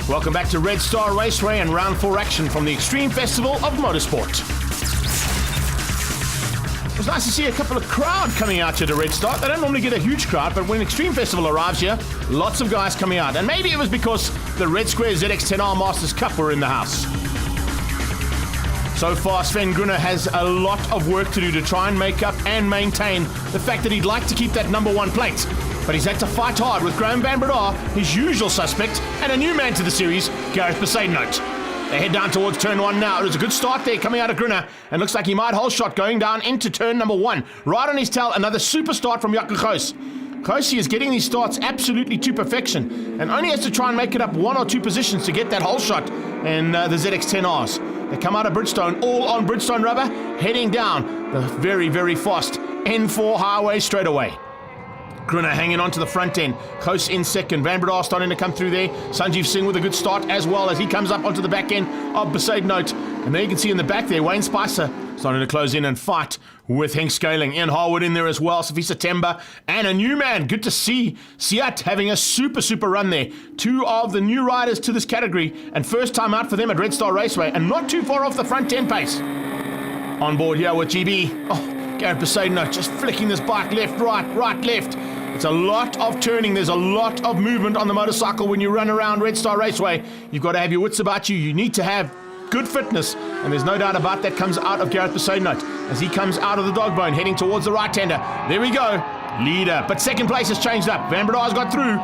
Welcome back to Red Star Raceway and round 4 action from the Extreme Festival of Motorsport. It was nice to see a couple of crowd coming out here to Red Star. They don't normally get a huge crowd, but when Extreme Festival arrives here, lots of guys coming out. And maybe it was because the Red Square ZX10 Masters Cup were in the house. So far, Sven Gruner has a lot of work to do to try and make up and maintain the fact that he'd like to keep that number 1 plate. But he's had to fight hard with Graham Van Breda, his usual suspect, and a new man to the series, Gareth Besaidnout. They head down towards turn 1 now. It was a good start there coming out of Gruner, and looks like he might hold shot going down into turn number 1. Right on his tail, another super start from Jaco Goos. Goos is getting these starts absolutely to perfection, and only has to try and make it up 1 or 2 positions to get that whole shot in the ZX10Rs. They come out of Bridgestone, all on Bridgestone rubber, heading down the very, very fast N4 highway straight away. Gruner hanging on to the front end. Goos in second. Van Breda starting to come through there. Sanjeev Singh with a good start as well as he comes up onto the back end of Besaidnout. And there you can see in the back there, Wayne Spicer starting to close in and fight with Henk Scaling. Ian Harwood in there as well. Safisa Temba and a new man. Good to see Siat having a super run there. 2 of the new riders to this category and first time out for them at Red Star Raceway and not too far off the front 10 pace. On board here with GB. Gareth Besaidnout just flicking this bike left, right, left. It's a lot of turning. There's a lot of movement on the motorcycle when you run around Red Star Raceway. You've got to have your wits about you. You need to have good fitness, and there's no doubt about that comes out of Gareth Besaidnout as he comes out of the dog bone, heading towards the right-hander. There we go, leader. But second place has changed up. Van Breda's got through,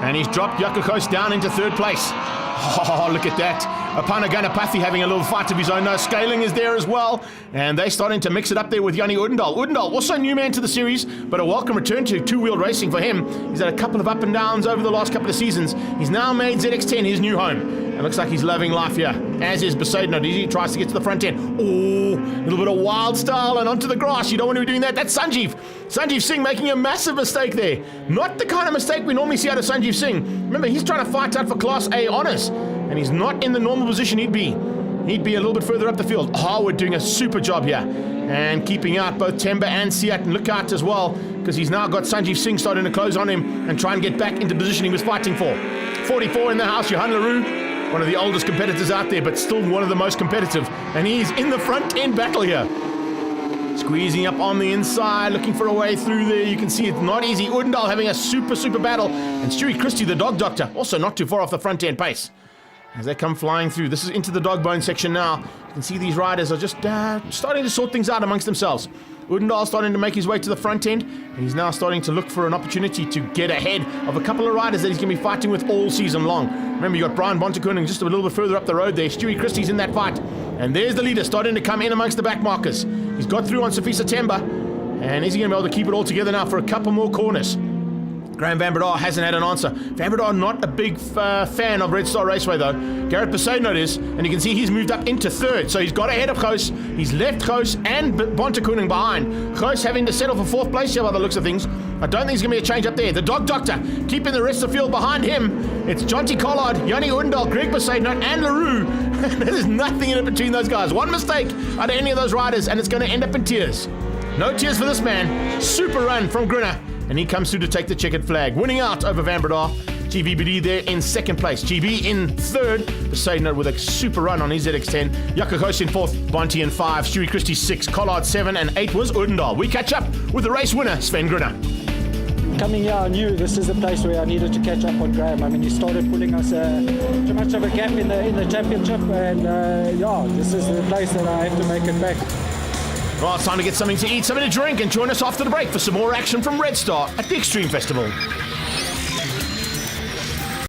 and he's dropped Jaco Goos down into third place. Oh, look at that. Apana Ganapathy having a little fight of his own. No, Scaling is there as well. And they're starting to mix it up there with Yanni Udendal. Udendal, also a new man to the series, but a welcome return to two-wheel racing for him. He's had a couple of up and downs over the last couple of seasons. He's now made ZX10 his new home. It looks like he's loving life here, as is Besaidnout. He tries to get to the front end. Oh, a little bit of wild style and onto the grass. You don't want to be doing that. That's Sanjeev. Sanjeev Singh making a massive mistake there. Not the kind of mistake we normally see out of Sanjeev Singh. Remember, he's trying to fight out for Class A honours, and he's not in the normal position he'd be. He'd be a little bit further up the field. Harwood doing a super job here and keeping out both Temba and Siat. And look out as well, because he's now got Sanjeev Singh starting to close on him and try and get back into the position he was fighting for. 44 in the house, Johan Leroux, one of the oldest competitors out there, but still one of the most competitive. And he's in the front end battle here. Squeezing up on the inside, looking for a way through there. You can see it's not easy. Udendal having a super battle. And Stewie Christie, the dog doctor, also not too far off the front end pace. As they come flying through, this is into the dog bone section now. You can see these riders are just starting to sort things out amongst themselves. Udendal starting to make his way to the front end, and he's now starting to look for an opportunity to get ahead of a couple of riders that he's going to be fighting with all season long. Remember, you got Brian Bontekoning just a little bit further up the road there. Stewie Christie's in that fight. And there's the leader starting to come in amongst the back markers. He's got through on Safisa Temba, and is he going to be able to keep it all together now for a couple more corners? Graham Van Breda hasn't had an answer. Van Breda not a big fan of Red Star Raceway though. Gareth Besaidnout is, and you can see he's moved up into third. So he's got ahead of Goos. He's left Goos and Bontekoning behind. Goos having to settle for fourth place here by the looks of things. I don't think there's going to be a change up there. The dog doctor keeping the rest of the field behind him. It's Jonty Collard, Yanni Udendal, Greg Besaidnout and Leroux. There's nothing in it between those guys. One mistake out of any of those riders and it's going to end up in tears. No tears for this man. Super run from Gruner. And he comes through to take the checkered flag. Winning out over Van Breda. GBBD there in second place. GB in third. Besaidnout with a super run on his ZX10. Jaco Goos in fourth. Bonte in 5. Stewie Christie 6. Collard 7. And 8 was Udendal. We catch up with the race winner, Sven Gruner. Coming here, I knew this is the place where I needed to catch up on Graham. I mean, he started pulling us too much of a gap in the championship. And this is the place that I have to make it back. Well, it's time to get something to eat, something to drink, and join us after the break for some more action from Red Star at the Extreme Festival.